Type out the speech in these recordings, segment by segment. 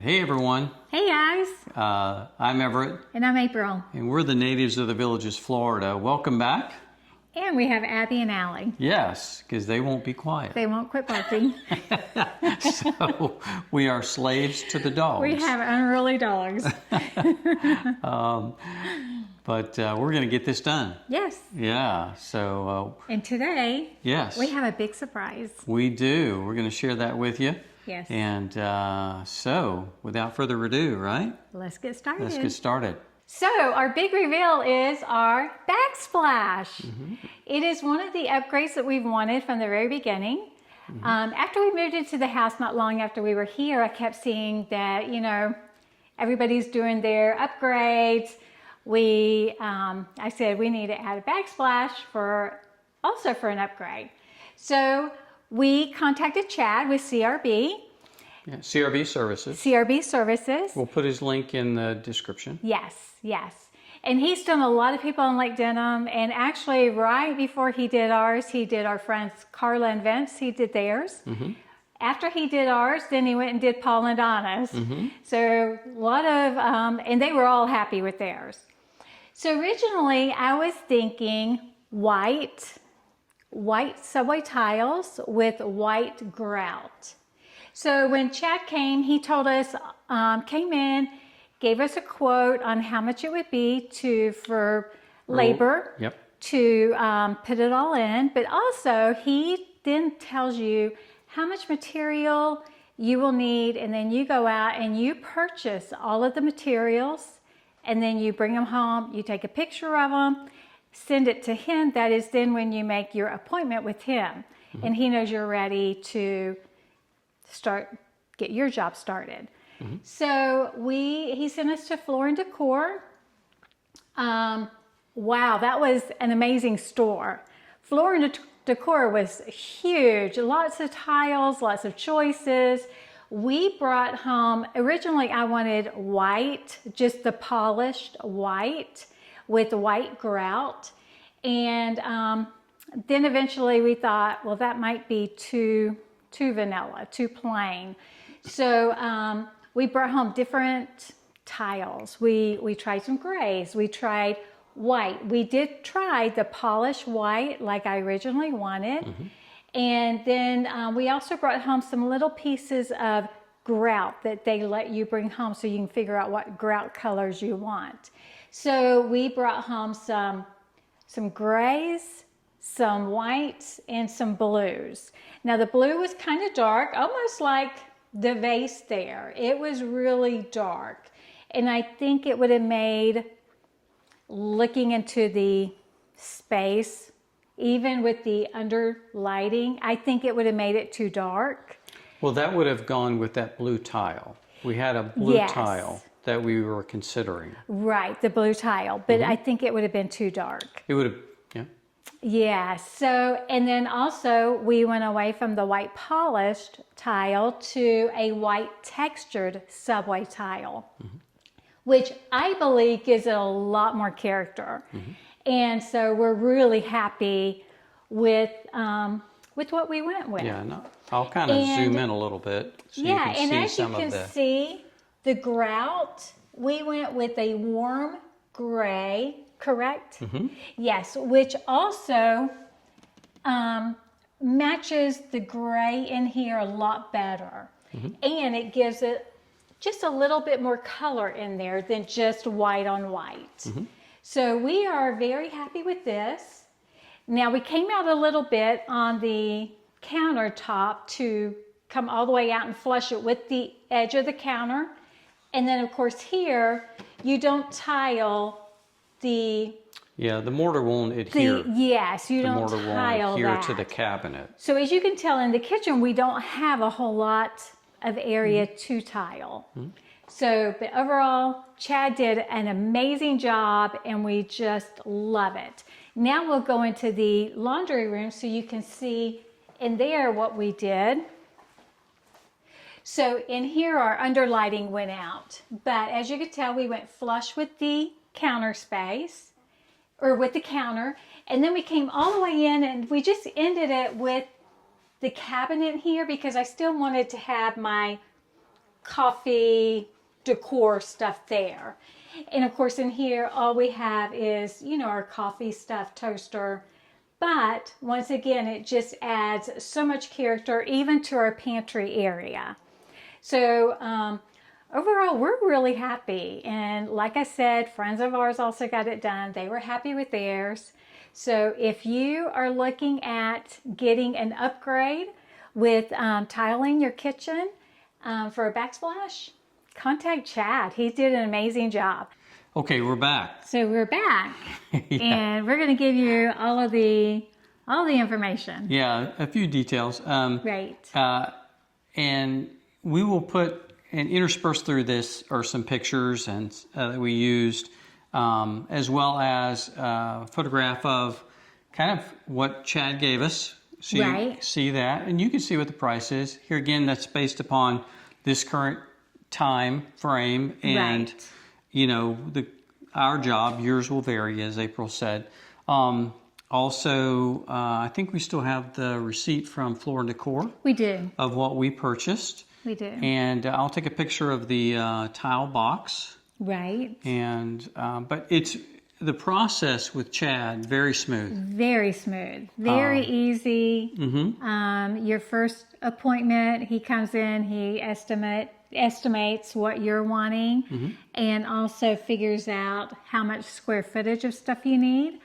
Hey everyone, Hey guys, I'm Everett, and I'm April, and we're the natives of the Villages, Florida. Welcome back. and we have Abby and Allie. Yes, because they won't be quiet. They won't quit barking. So we are slaves to the dogs. We have unruly dogs. But we're going to get this done. Yes. Yeah, so And today, yes, we have a big surprise. we do. We're going to share that with you. Yes. And so without further ado, right? Let's get started. Let's get started. So our big reveal is our Backsplash. It is one of the upgrades that we've wanted from the very beginning. After we moved into the house, not long after we were here, I kept seeing that, everybody's doing their upgrades. I said we need to add a Backsplash also for an upgrade. So we contacted Chad with CRB. Yeah, CRB Services. CRB Services. We'll put his link in the description. Yes, yes. And he's done a lot of people on Lake Denham. And actually, right before he did ours, he did our friends Carla and Vince. He did theirs. After he did ours, then he went and did Paul and Donna's. So a lot of, and they were all happy with theirs. So originally, I was thinking white subway tiles with white grout. So when Chad came, he told us, came in, gave us a quote on how much it would be for labor to put it all in. But also he then tells you how much material you will need. And then you go out and you purchase all of the materials and then you bring them get you take a picture of them, send it to him. That is then when you make your appointment with him and he knows you're ready to get your job started. So he sent us to Floor and Decor. Wow, that was an amazing store. Floor and Decor was huge, lots of tiles, lots of choices. We brought home, originally I wanted white, just the polished white with white grout. And then eventually we thought, well, that might be too vanilla, too plain. So we brought home different tiles. We tried some grays. We tried white. We did try the polished white like I originally wanted. And then we also brought home some little pieces of grout that they let you bring home so you can figure out what grout colors you want. So we brought home some grays, some whites, and some blues. Now the blue was kind of dark, almost like the vase there. It was really dark. And I think it would have made looking into the space, even with the under lighting, I think it would have made it too dark. Well, that would have gone with that blue tile. We had a blue tile that we were considering. Right, the blue tile, but I think it would have been too dark. It would have, yeah. Yeah, so, and then also we went away from the white polished tile to a white textured subway tile, which I believe gives it a lot more character. And so we're really happy with what we went with. Yeah, no, I'll kind of zoom in a little bit so you can see as some you can of the... see, the grout, we went with a warm gray, correct? Yes, which also matches the gray in here a lot better. And it gives it just a little bit more color in there than just white on white. So we are very happy with this. Now we came out a little bit on the countertop to come all the way out and flush it with the edge of the counter. And then of course here, you don't tile the... Yeah, the mortar won't adhere. Yes, you don't tile that. The mortar won't adhere to the cabinet. So as you can tell in the kitchen, we don't have a whole lot of area to tile. So, but overall, Chad did an amazing job and we just love it. Now we'll go into the laundry room so you can see in there what we did. So in here our underlighting went out, but as you can tell, we went flush with the counter space, or with the counter, and then we came all the way in and we just ended it with the cabinet here because I still wanted to have my coffee decor stuff there. And of course in here, all we have is, you know, our coffee stuff toaster. But once again, it just adds so much character even to our pantry area. So overall, we're really happy. And like I said, friends of ours also got it done. They were happy with theirs. So if you are looking at getting an upgrade with tiling your kitchen for a backsplash, contact Chad. He did an amazing job. Okay, we're back. So we're back, and we're going to give you all the information. Yeah, a few details. Right. And we will put and intersperse through this are some pictures and that we used, as well as a photograph of kind of what Chad gave us. So you see that, and you can see what the price is. Here again, that's based upon this current time frame, and you know, our job, yours will vary, as April said. Also, I think we still have the receipt from Floor and Decor. We do. Of what we purchased. We do. And I'll take a picture of the tile box. Right. And but it's the process with Chad, very smooth. Very smooth. Very easy. Your first appointment, he comes in, he estimates what you're wanting, and also figures out how much square footage of stuff you need.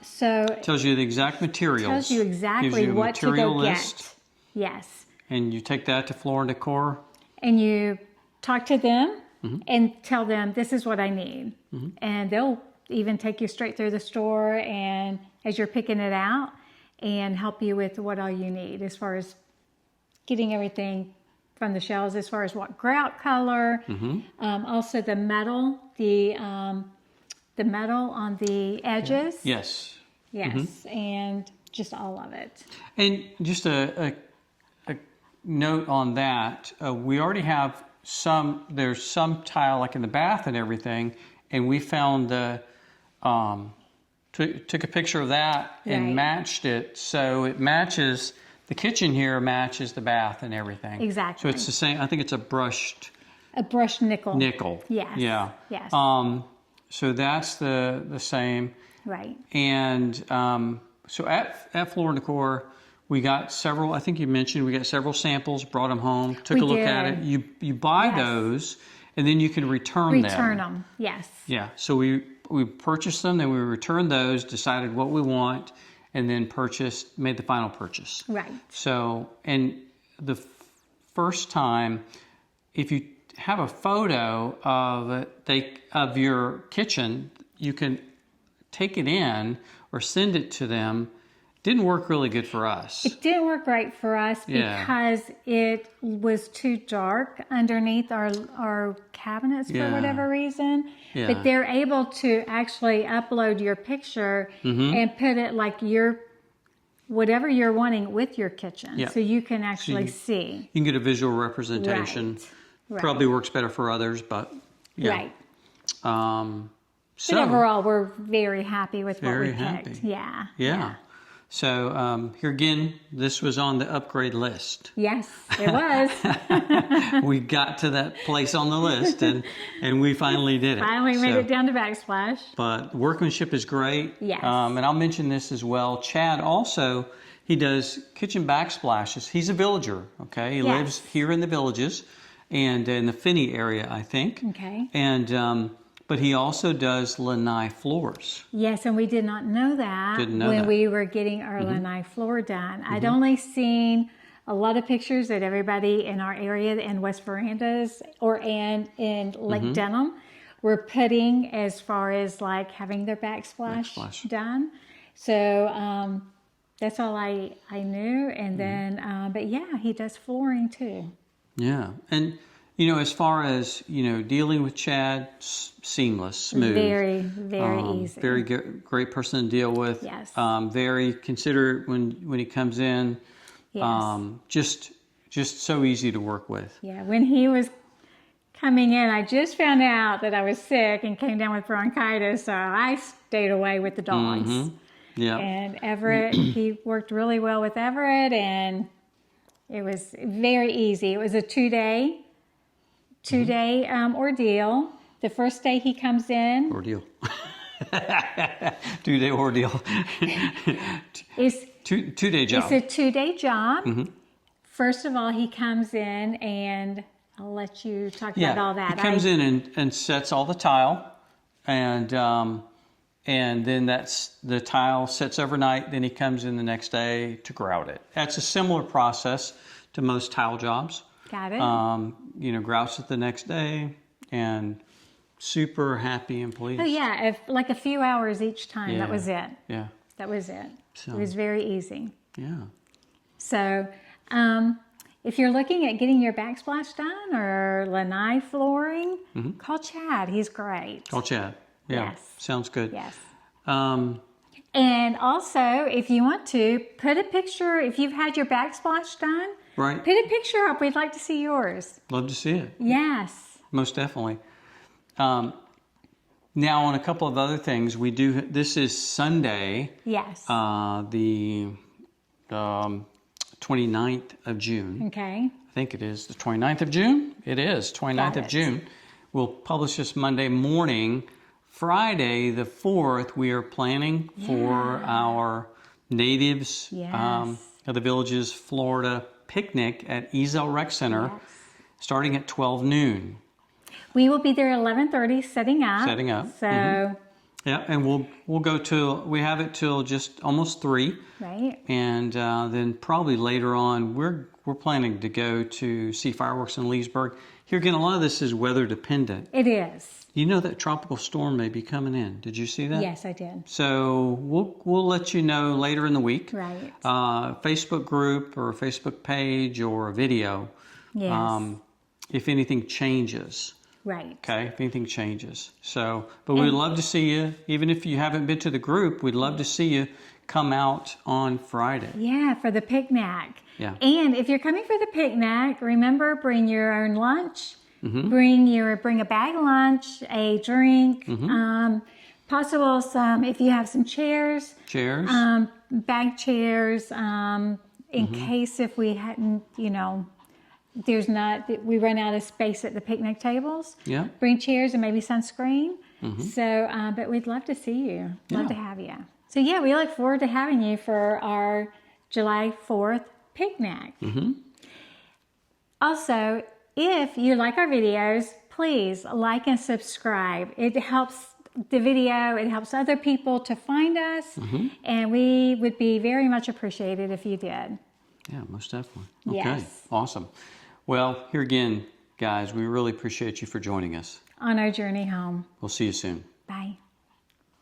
So tells you the exact materials. Tells you exactly what to go get. Yes. And you take that to Floor and Decor. And you talk to them and tell them, this is what I need. And they'll even take you straight through the store and as you're picking it out and help you with what all you need as far as getting everything from the shelves, as far as what grout color, also the metal, the metal on the edges. Yes. Yes, and just all of it. And just a note on that, we already have there's some tile like in the bath and everything, and we found took a picture of that and matched it, so it matches. The kitchen here matches the bath and everything. Exactly. So it's the same. I think it's a brushed nickel. Nickel. Yes. Yeah. Yes. So that's the same. Right. And so at Floor and Decor, we got several. I think you mentioned we got several samples. Brought them home. Took a look at it. You buy those, and then you can return them. Return them. Yes. Yeah. So we purchased them, then we returned those, decided what we want, and then made the final purchase. Right. So, and the first time, if you have a photo of your kitchen, you can take it in or send it to them. Didn't work really good for us. It didn't work right for us because it was too dark underneath our cabinets for whatever reason. Yeah. But they're able to actually upload your picture and put it like whatever you're wanting with your kitchen. Yeah. So you can actually see. You can get a visual representation. Right. Probably works better for others, but yeah. Right. But overall, we're very happy with what we picked. Yeah. So here again, this was on the upgrade list. Yes, it was. We got to that place on the list, and we finally did it. Finally made it down to Backsplash. But workmanship is great. Yes. And I'll mention this as well. Chad also, he does kitchen backsplashes. He's a villager, okay? He lives here in the Villages and in the Finney area, I think. Okay. And but he also does lanai floors. Yes, and we did not know that when we were getting our lanai floor done. I'd only seen a lot of pictures that everybody in our area in West Verandas and in Lake Denham were putting as far as like having their backsplash done. So that's all I knew. And then, but yeah, he does flooring too. Yeah. And you know, as far as, you know, dealing with Chad, seamless, smooth. Very, very easy. Very great person to deal with. Yes. Very considerate when he comes in. Yes. Just so easy to work with. Yeah. When he was coming in, I just found out that I was sick and came down with bronchitis, so I stayed away with the dogs. Yeah. And Everett, he worked really well with Everett, and it was very easy. It was a 2-day 2-day ordeal. The first day he comes in. Ordeal. 2-day ordeal. It's 2-day job. It's a 2-day job. First of all, he comes in, and I'll let you talk about all that. He comes in and sets all the tile, and then the tile sits overnight. Then he comes in the next day to grout it. That's a similar process to most tile jobs. Got it. Grouts it the next day, and super happy and pleased. Oh yeah, like a few hours each time. Yeah. That was it. Yeah. That was it. So, it was very easy. Yeah. So, if you're looking at getting your backsplash done or lanai flooring, call Chad. He's great. Call Chad. Yeah. Yes. Sounds good. Yes. Um, And also, if you want to, put a picture, if you've had your backsplash done, right. put a picture up. We'd like to see yours. Love to see it. Yes. Most definitely. Now, on a couple of other things, this is Sunday, Yes. the 29th of June. Okay. I think it is the 29th of June. It is 29th of June. We'll publish this Monday morning. Friday, the 4th, we are planning for our Natives Yes. of the Villages, Florida picnic at Ezel Rec Center, starting at 12 noon. We will be there at 11:30 setting up. Setting up. So, Yeah, and we'll go till, we have it till just almost 3. right. And then probably later on, we're planning to go to see fireworks in Leesburg. Here again, a lot of this is weather dependent. It is. You know that tropical storm may be coming in. Did you see that? Yes, I did. So we'll let you know later in the week. Right. Facebook group or a Facebook page or a video. Yes. If anything changes. Right. Okay, if anything changes. So, but we'd love to see you. Even if you haven't been to the group, we'd love to see you come out on Friday. Yeah, for the picnic. Yeah. And if you're coming for the picnic, remember, bring your own lunch. Mm-hmm. Bring a bag lunch, a drink, possible some, if you have some chairs. Chairs. Bag chairs, in case if we hadn't, we run out of space at the picnic tables. Yeah. Bring chairs and maybe sunscreen. So, but we'd love to see you. Love to have you. So yeah, we look forward to having you for our July 4th picnic. Also, if you like our videos, please like and subscribe. It helps the video, it helps other people to find us, and we would be very much appreciated if you did. Yeah, most definitely. Okay, Yes. awesome. Well, here again, guys, we really appreciate you for joining us. On our journey home. We'll see you soon.